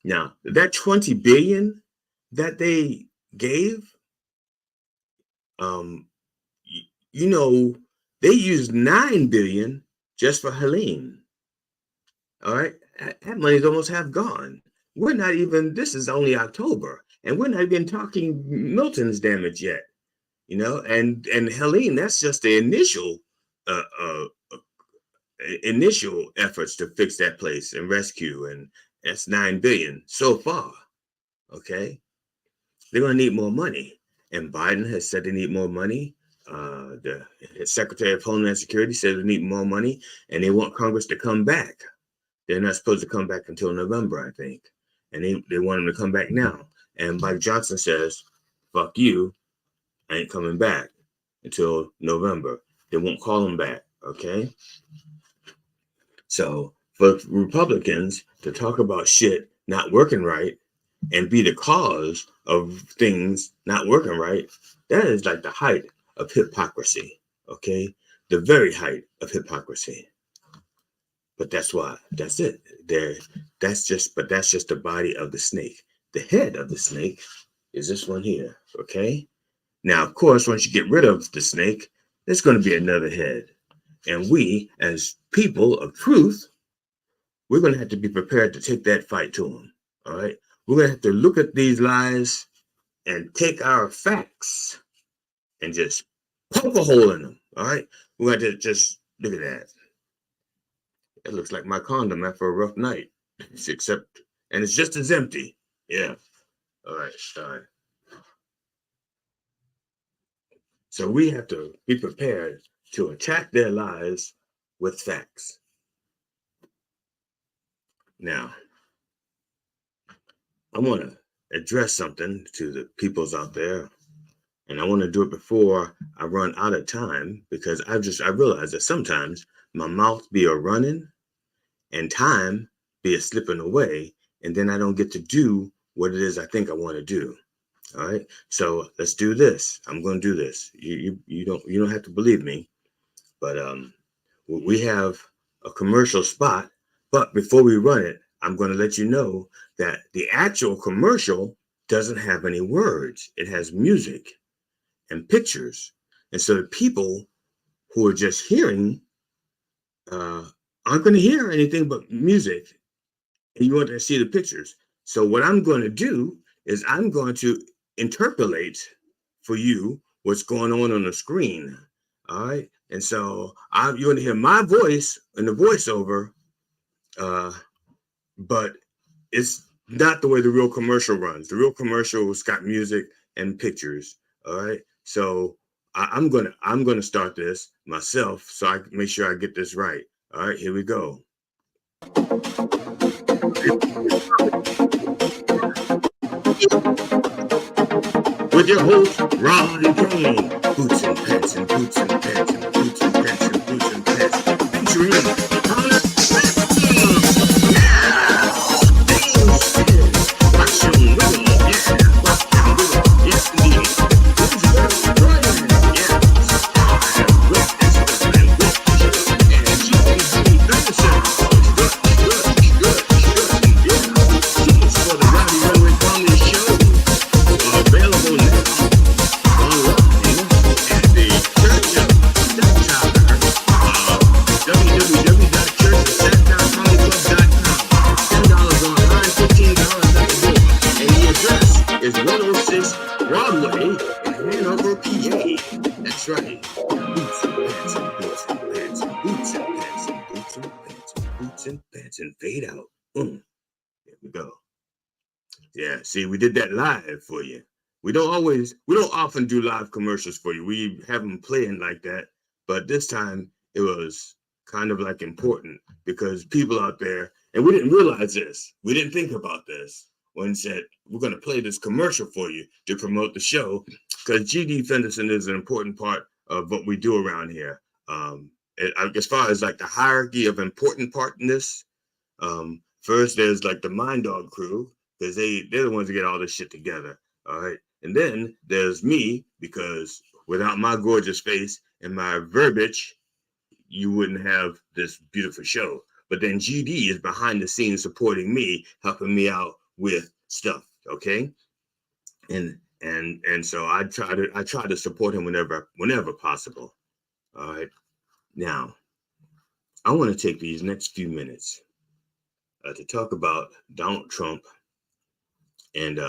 Now that $20 billion that they gave, they used $9 billion just for Helene. All right, that money's almost half gone. This is only October, and we're not even talking Milton's damage yet. And Helene, that's just the initial efforts to fix that place and rescue, and that's $9 billion so far. Okay, they're gonna need more money, and Biden has said they need more money. The Secretary of Homeland Security said they need more money, and they want Congress to come back. They're not supposed to come back until November, I think, and they want them to come back now. And Mike Johnson says, "Fuck you. I ain't coming back until November." They won't call him back, okay? So for Republicans to talk about shit not working right and be the cause of things not working right, that is like the height of hypocrisy, okay? The very height of hypocrisy. But that's it. That's just the body of the snake. The head of the snake is this one here, okay? Now, of course, once you get rid of the snake, there's going to be another head. And we, as people of truth, we're going to have to be prepared to take that fight to them. All right. We're going to have to look at these lies and take our facts and just poke a hole in them. All right. We're going to just look at that. It looks like my condom after a rough night, and it's just as empty. Yeah. All right. All right. So we have to be prepared to attack their lies with facts. Now, I want to address something to the peoples out there, and I want to do it before I run out of time, because I realize that sometimes my mouth be a running and time be a slipping away, and then I don't get to do what it is I think I want to do. All right, so let's do this. I'm going to do this. You don't have to believe me, But we have a commercial spot. But before we run it, I'm going to let you know that the actual commercial doesn't have any words. It has music and pictures. And so the people who are just hearing aren't going to hear anything but music. And you want to see the pictures. So what I'm going to do is I'm going to interpolate for you what's going on the screen. All right. And so you're going to hear my voice in the voiceover, but it's not the way the real commercial runs. The real commercial's got music and pictures. All right. So I'm gonna start this myself so I can make sure I get this right. All right, here we go. With your host, Ron Kane. Boots and pants and boots and pants and boots and pants and boots and pants. Featuring Rolle. Yeah! Watch your wiggle. Yeah! Watch your wiggle. Yes, indeed. Who's your Jordan? Yeah! With this and with this and GPG Anderson. Good. Yeah. Tickets for the Rowdy Runway Comedy Show are available now online at the Church of Satire, www.churchofsatirecomedyclub.com. $10 online, $15 at the door. And the address is 106 Broadway in Hanover, PA. That's right. Boots and pants and boots and pants and boots and pants and boots and pants and boots and pants and fade out. There we go. Yeah, see, we did that live for you. We don't often do live commercials for you. We have them playing like that, but this time it was kind of like important because people out there, and we didn't realize this. We didn't think about this when said, we're going to play this commercial for you to promote the show because GD Fenderson is an important part of what we do around here. As far as like the hierarchy of important part in this, first there's like the Mind Dog crew because they're the ones that get all this shit together. All right. And then there's me, because without my gorgeous face and my verbiage, you wouldn't have this beautiful show. But then GD is behind the scenes supporting me, helping me out with stuff. Okay. And so I try to support him whenever possible. All right. Now, I want to take these next few minutes to talk about Donald Trump and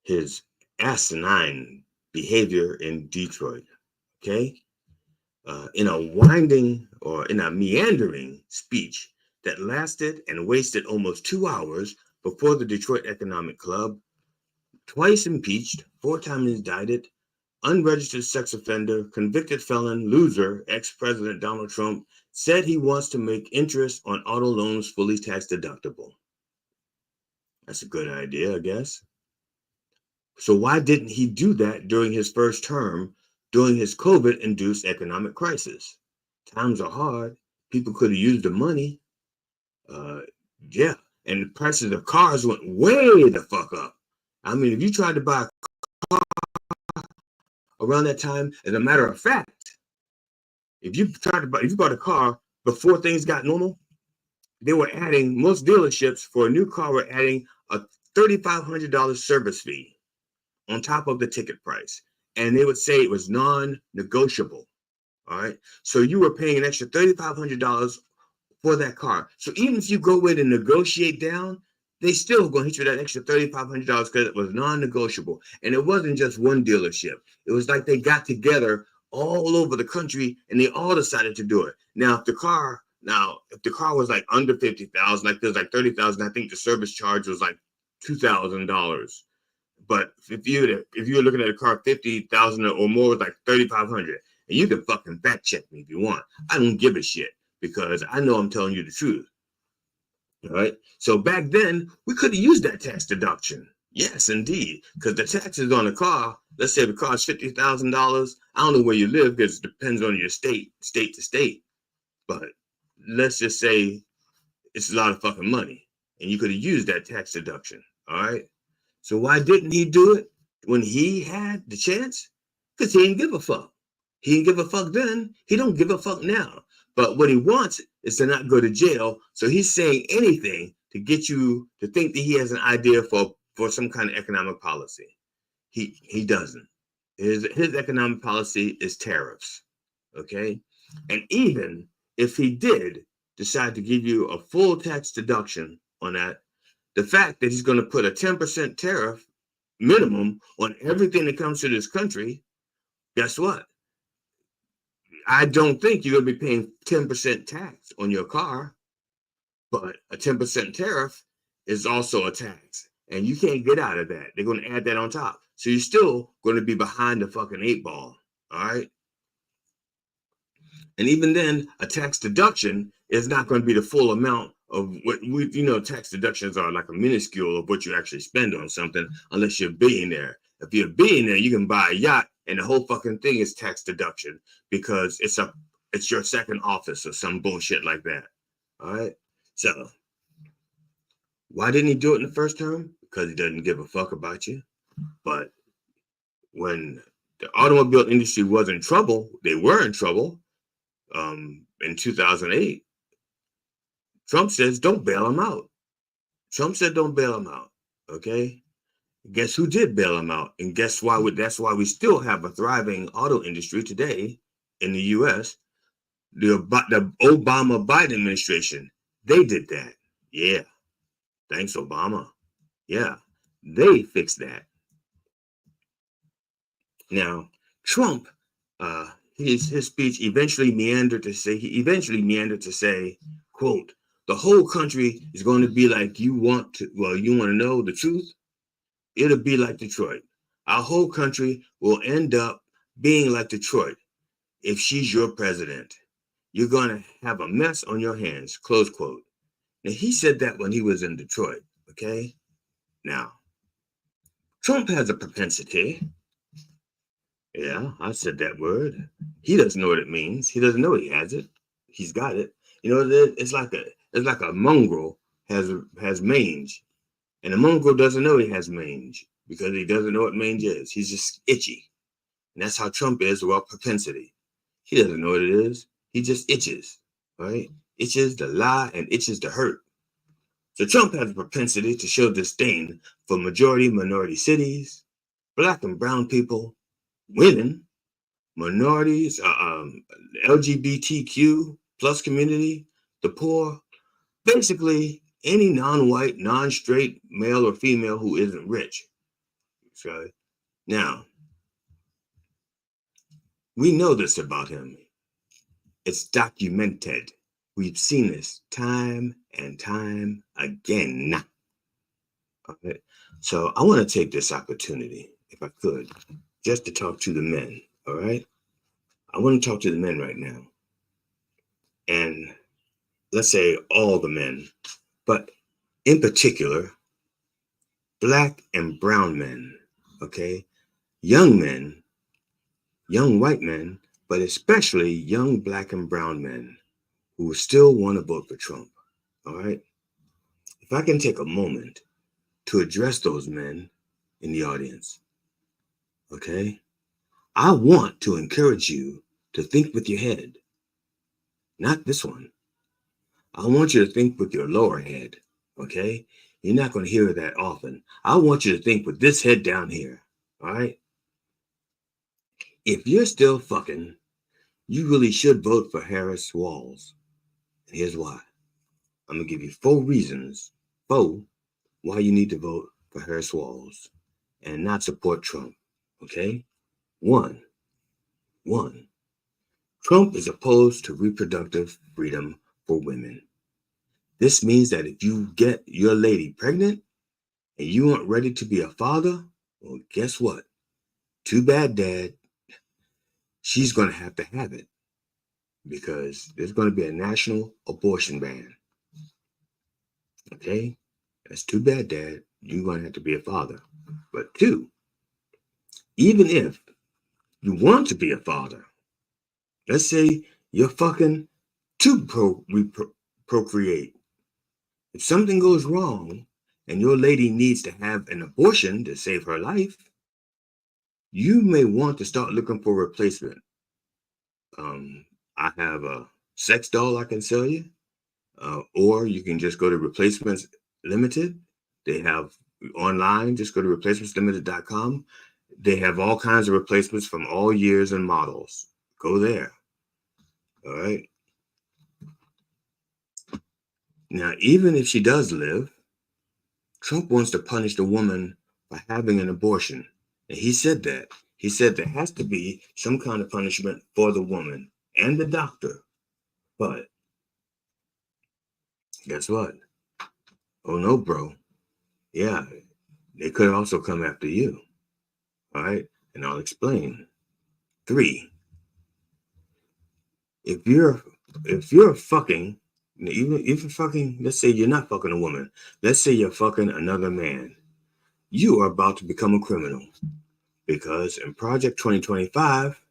his asinine behavior in Detroit, okay? In a meandering speech that lasted and wasted almost 2 hours before the Detroit Economic Club, twice impeached, 4 times indicted, unregistered sex offender, convicted felon, loser, ex-president Donald Trump said he wants to make interest on auto loans fully tax deductible. That's a good idea, I guess. So why didn't he do that during his first term, during his COVID-induced economic crisis? Times are hard. People could have used the money. Yeah, and the prices of cars went way the fuck up. I mean, if you tried to buy a car around that time, as a matter of fact, if you bought a car before things got normal, they were adding, most dealerships for a new car were adding a $3,500 service fee on top of the ticket price. And they would say it was non-negotiable. All right. So you were paying an extra $3,500 for that car. So even if you go in and negotiate down, they still going to hit you that extra $3,500 because it was non-negotiable. And it wasn't just one dealership. It was like they got together all over the country and they all decided to do it. Now, if the car was like under 50,000, like there's like 30,000, I think the service charge was like $2,000. But if you're looking at a car 50,000 or more, it's like 3,500. And you can fucking fact check me if you want. I don't give a shit because I know I'm telling you the truth. All right. So back then we could have used that tax deduction. Yes, indeed. Because the taxes on a car, let's say the car is $50,000. I don't know where you live because it depends on your state to state. But let's just say it's a lot of fucking money and you could have used that tax deduction. All right. So why didn't he do it when he had the chance? Because he didn't give a fuck. He didn't give a fuck then. He don't give a fuck now. But what he wants is to not go to jail. So he's saying anything to get you to think that he has an idea for some kind of economic policy. He doesn't. His economic policy is tariffs. Okay? And even if he did decide to give you a full tax deduction on that, the fact that he's going to put a 10% tariff minimum on everything that comes to this country, guess what? I don't think you're going to be paying 10% tax on your car, but a 10% tariff is also a tax, and you can't get out of that. They're going to add that on top. So you're still going to be behind the fucking 8 ball, all right? And even then, a tax deduction is not going to be the full amount of what tax deductions are like a minuscule of what you actually spend on something unless you're a billionaire. If you're a billionaire, you can buy a yacht and the whole fucking thing is tax deduction because it's your second office or some bullshit like that. All right. So why didn't he do it in the first term? Because he doesn't give a fuck about you. But when the automobile industry was in trouble, they were in trouble. In 2008, Trump says, don't bail him out. Trump said, don't bail him out. Okay. Guess who did bail him out? And guess why? That's why we still have a thriving auto industry today in the U.S. The Obama-Biden administration, they did that. Yeah. Thanks, Obama. Yeah. They fixed that. Now, Trump, his speech eventually meandered to say, quote, the whole country is going to be like you want to know the truth? It'll be like Detroit. Our whole country will end up being like Detroit if she's your president. You're going to have a mess on your hands, close quote. Now, he said that when he was in Detroit, okay? Now, Trump has a propensity. Yeah, I said that word. He doesn't know what it means. He doesn't know he has it. He's got it. It's like a mongrel has mange. And the mongrel doesn't know he has mange because he doesn't know what mange is. He's just itchy. And that's how Trump is about propensity. He doesn't know what it is. He just itches, right? Itches to lie and itches to hurt. So Trump has a propensity to show disdain for minority cities, black and brown people, women, minorities, LGBTQ plus community, the poor, basically any non-white, non-straight male or female who isn't rich. Okay? Now, we know this about him. It's documented. We've seen this time and time again. Okay? So I want to take this opportunity, if I could, just to talk to the men, all right? I want to talk to the men right now. And let's say all the men, but in particular, black and brown men, okay? Young men, young white men, but especially young black and brown men who still want to vote for Trump, all right? If I can take a moment to address those men in the audience, okay? I want to encourage you to think with your head, not this one. I want you to think with your lower head, okay? You're not going to hear that often. I want you to think with this head down here, all right? If you're still fucking, you really should vote for Harris Walls. And here's why. I'm going to give you 4 reasons, why you need to vote for Harris Walls and not support Trump, okay? One, Trump is opposed to reproductive freedom for women. This means that if you get your lady pregnant and you aren't ready to be a father, well, guess what? Too bad, Dad. She's going to have it because there's going to be a national abortion ban. Okay? That's too bad, Dad. You're going to have to be a father. But 2, even if you want to be a father, let's say you're fucking to procreate. If something goes wrong and your lady needs to have an abortion to save her life, you may want to start looking for a replacement. I have a sex doll I can sell you, or you can just go to Replacements Limited. They have online, just go to replacementslimited.com. They have all kinds of replacements from all years and models. Go there. All right. Now, even if she does live, Trump wants to punish the woman for having an abortion. And he said that. He said there has to be some kind of punishment for the woman and the doctor. But guess what? Oh no, bro. Yeah, they could also come after you. All right. And I'll explain. 3, if you're fucking, even if you're fucking, let's say you're not fucking a woman, let's say you're fucking another man, you are about to become a criminal, because in Project 2025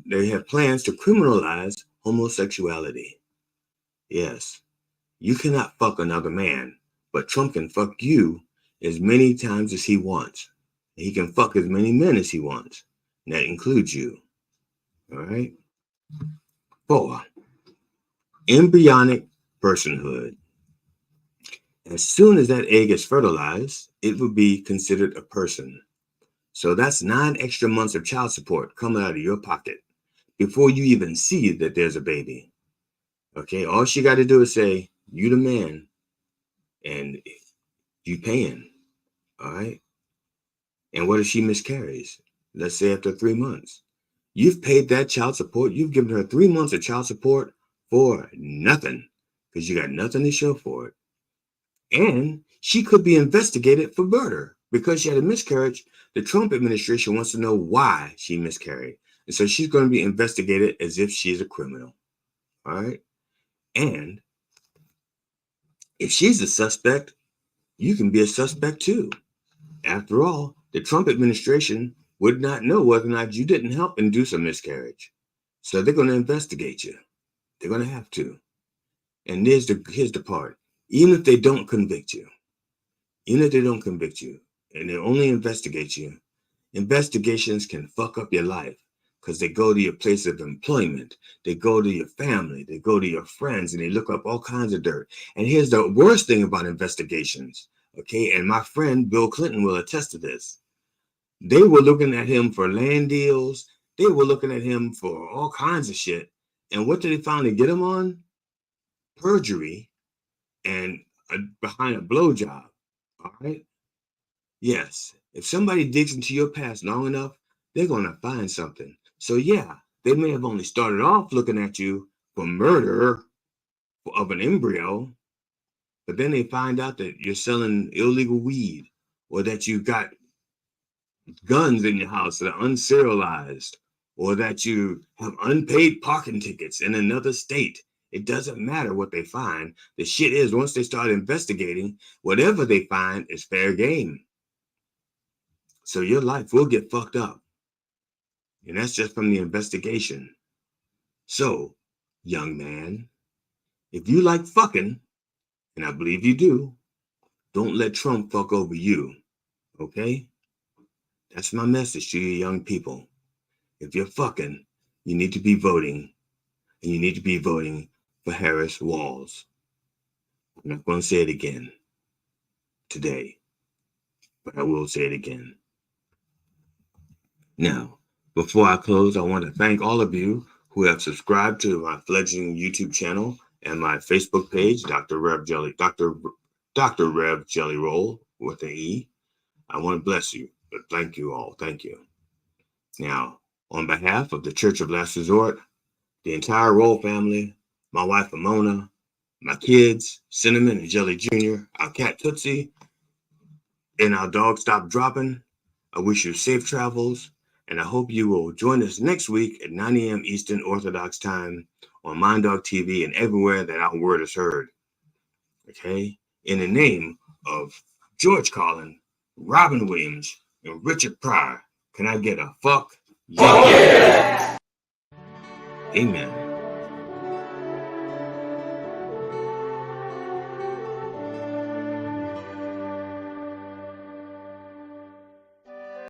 they have plans to criminalize homosexuality. Yes, you cannot fuck another man, but Trump can fuck you as many times as he wants. He can fuck as many men as he wants, and that includes you. All right. 4, embryonic personhood. As soon as that egg is fertilized, it will be considered a person. So that's 9 extra months of child support coming out of your pocket before you even see that there's a baby. Okay, all she got to do is say, you the man, and you paying. All right. And what if she miscarries? Let's say after 3 months. You've paid that child support. You've given her 3 months of child support for nothing, because you got nothing to show for it. And she could be investigated for murder because she had a miscarriage. The Trump administration wants to know why she miscarried. And so she's going to be investigated as if she's a criminal. All right. And if she's a suspect, you can be a suspect too. After all, the Trump administration would not know whether or not you didn't help induce a miscarriage. So they're going to investigate you. They're going to have to. And here's the part. Even if they don't convict you, and they only investigate you, investigations can fuck up your life, because they go to your place of employment, they go to your family, they go to your friends, and they look up all kinds of dirt. And here's the worst thing about investigations, okay? And my friend Bill Clinton will attest to this. They were looking at him for land deals. They were looking at him for all kinds of shit. And what did they finally get him on? Perjury and behind a blowjob. All right. Yes. If somebody digs into your past long enough, they're going to find something. So yeah, they may have only started off looking at you for murder of an embryo, but then they find out that you're selling illegal weed, or that you got guns in your house that are unserialized, or that you have unpaid parking tickets in another state. It doesn't matter what they find. The shit is, once they start investigating, whatever they find is fair game. So your life will get fucked up. And that's just from the investigation. So, young man, if you like fucking, and I believe you do, don't let Trump fuck over you. Okay? That's my message to you young people. If you're fucking, you need to be voting. And you need to be voting for Harris Walls. I'm not going to say it again today, but I will say it again. Now, before I close, I want to thank all of you who have subscribed to my fledgling YouTube channel and my Facebook page, Dr. Rev Jelly Roll with an E. I want to bless you, but thank you all. Thank you. Now, on behalf of the Church of Last Resort, the entire Roll family, my wife Amona, my kids, Cinnamon and Jelly Jr., our cat Tootsie, and our dog Stop Dropping, I wish you safe travels, and I hope you will join us next week at 9 a.m. Eastern Orthodox Time on Mind Dog TV and everywhere that our word is heard. Okay? In the name of George Carlin, Robin Williams, and Richard Pryor, can I get a fuck? Yeah. Amen.